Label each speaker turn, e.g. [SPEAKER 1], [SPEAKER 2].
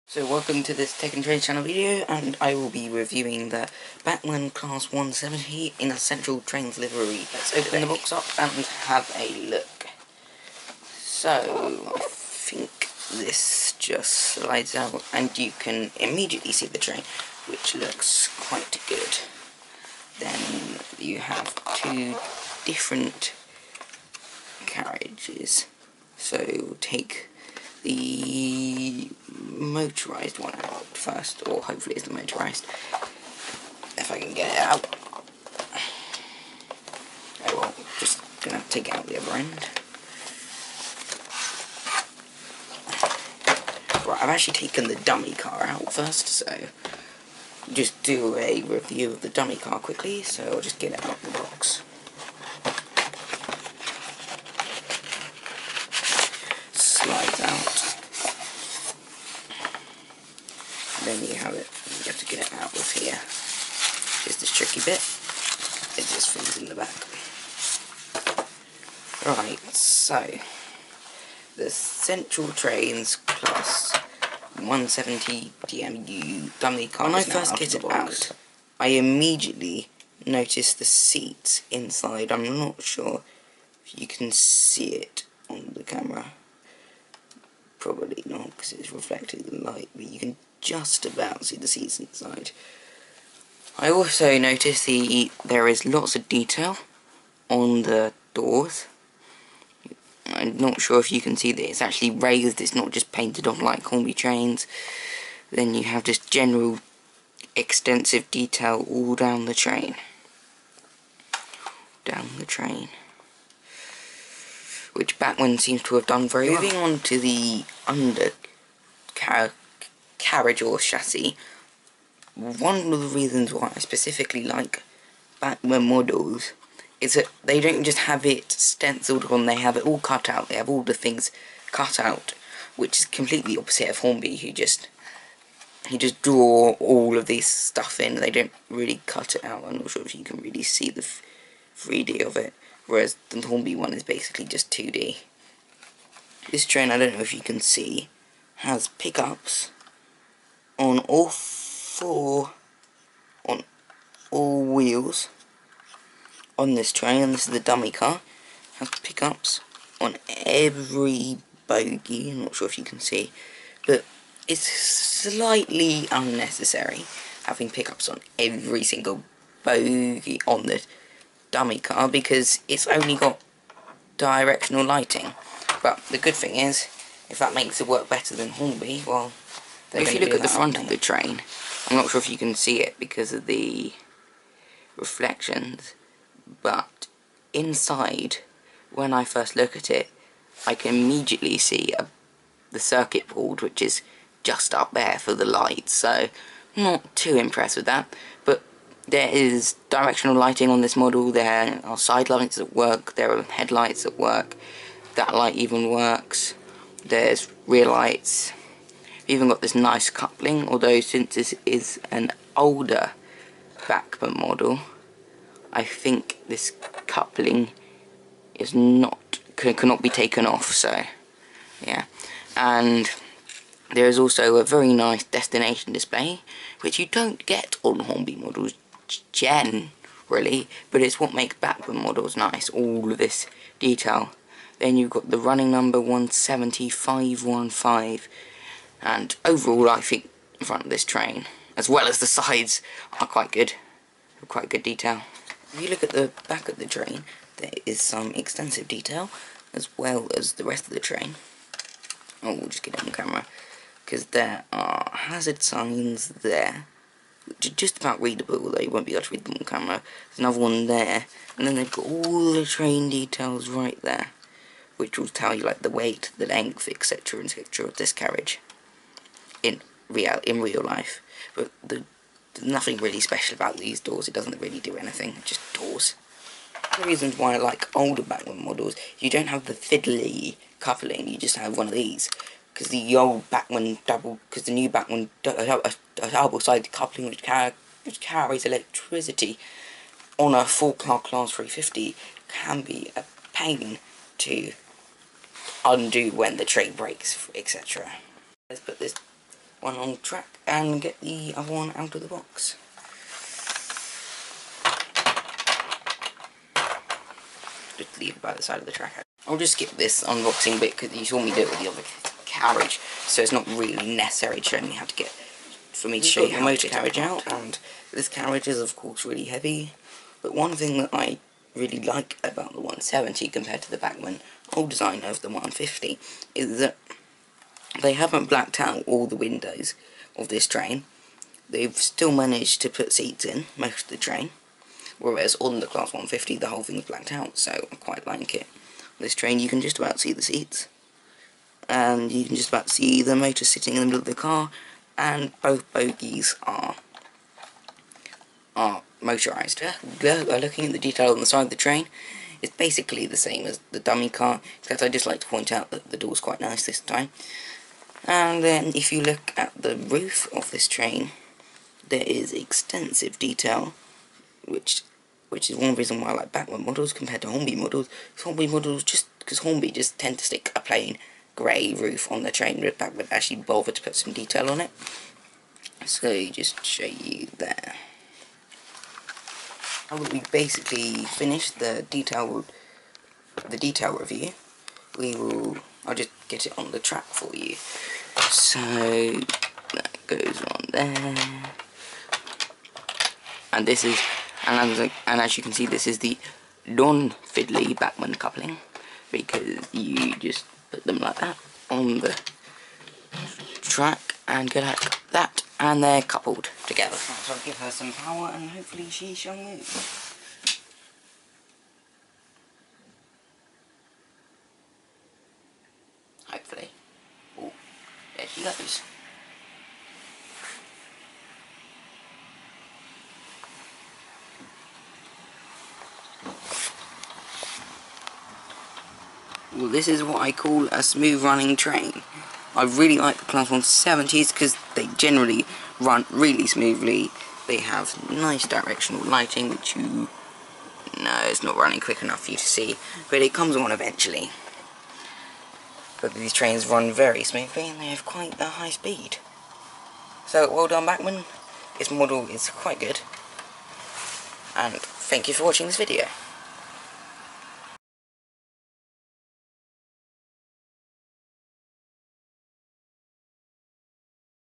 [SPEAKER 1] So welcome to this Tech and Trade channel video, and I will be reviewing the Bachmann Class 170 in a central trains livery. Let's open the box up and have a look. So, I think this just slides out and you can immediately see the train, which looks quite good. Then you have two different carriages. So we'll take the motorised one out first, or hopefully it's the motorised, if I can get it out. Oh well, just gonna have to take it out the other end. Right, I've actually taken the dummy car out first, so just do a review of the dummy car quickly, so I'll just get it out of the box. Slides out. Then you have it, you have to get it out of here. Here's this tricky bit. It just fits in the back. Right, so the Central Trains Class 170 DMU dummy car. When I first get it out, I immediately noticed the seats inside. I'm not sure if you can see it on the camera. Probably not, because it's reflecting the light, but you can just about see the seats inside. I also noticed there is lots of detail on the doors. I'm not sure if you can see that it's actually raised, it's not just painted on like Hornby trains. Then you have just general extensive detail all down the train. Which Bachmann seems to have done very well. Moving on to the carriage or chassis, one of the reasons why I specifically like Bachmann models is that they don't just have it stenciled on, they have it all cut out, they have all the things cut out, which is completely opposite of Hornby, who just draw all of this stuff in. They don't really cut it out. I'm not sure if you can really see the 3D of it, whereas the Hornby one is basically just 2D. This train, I don't know if you can see, has pickups on all wheels on this train, and this is the dummy car. Has pickups on every bogie. I'm not sure if you can see, but it's slightly unnecessary having pickups on every single bogie on the dummy car, because it's only got directional lighting. But the good thing is, if that makes it work better than Hornby, well, if you look at the front of the train, I'm not sure if you can see it because of the reflections, but inside, when I first look at it, I can immediately see the circuit board, which is just up there for the lights, so not too impressed with that. But there is directional lighting on this model, there are side lights at work, there are headlights at work, that light even works, there's rear lights. We've even got this nice coupling, although since this is an older Bachmann model, I think this coupling is cannot be taken off, so yeah. And there is also a very nice destination display, which you don't get on Hornby models generally, but it's what makes Bachmann models nice, all of this detail. Then you've got the running number 170515, and overall I think the front of this train, as well as the sides, are quite good detail. If you look at the back of the train, there is some extensive detail, as well as the rest of the train. Oh, we'll just get it on camera, because there are hazard signs there, which are just about readable, although you won't be able to read them on camera. There's another one there, and then they've got all the train details right there, which will tell you like the weight, the length, etc., etc. of this carriage in real life. But there's nothing really special about these doors. It doesn't really do anything, just doors. One of the reasons why I like older Bachmann models, you don't have the fiddly coupling, you just have one of these. Because the old Bachmann the new Bachmann double-sided coupling which carries electricity on a 4-car Class 350 can be a pain to undo when the train breaks, etc. Let's put this one on track and get the other one out of the box. Just leave it by the side of the track. I'll just skip this unboxing bit because you saw me do it with the other carriage, so it's not really necessary to show me how to get, for me to show you the motor carriage out. And this carriage is of course really heavy, but one thing that I really like about the 170 compared to the Bachmann old design of the 150 is that they haven't blacked out all the windows of this train. They've still managed to put seats in most of the train, whereas on the Class 150 the whole thing's blacked out, so I quite like it. On this train you can just about see the seats, and you can just about see the motor sitting in the middle of the car, and both bogies are motorised. Looking at the detail on the side of the train, it's basically the same as the dummy car, except I just like to point out that the door's quite nice this time. And then if you look at the roof of this train, there is extensive detail, which is one reason why I like Bachmann models compared to Hornby models. Because Hornby just tend to stick a plain grey roof on the train, whereas Bachmann actually bother to put some detail on it. So just show you there. Now that we've basically finished the detail review, I'll just get it on the track for you. So that goes on there, and this is, and as you can see, this is the non-fiddly Bachmann coupling, because you just put them like that on the track and go like that, and they're coupled together. So I'll give her some power and hopefully she shall move. Hopefully. Oh, there she goes. Well, this is what I call a smooth running train. I really like the Class 170s because they generally run really smoothly. They have nice directional lighting, which no, it's not running quick enough for you to see, but it comes on eventually. But these trains run very smoothly and they have quite a high speed. So well done Bachmann, this model is quite good, and thank you for watching this video.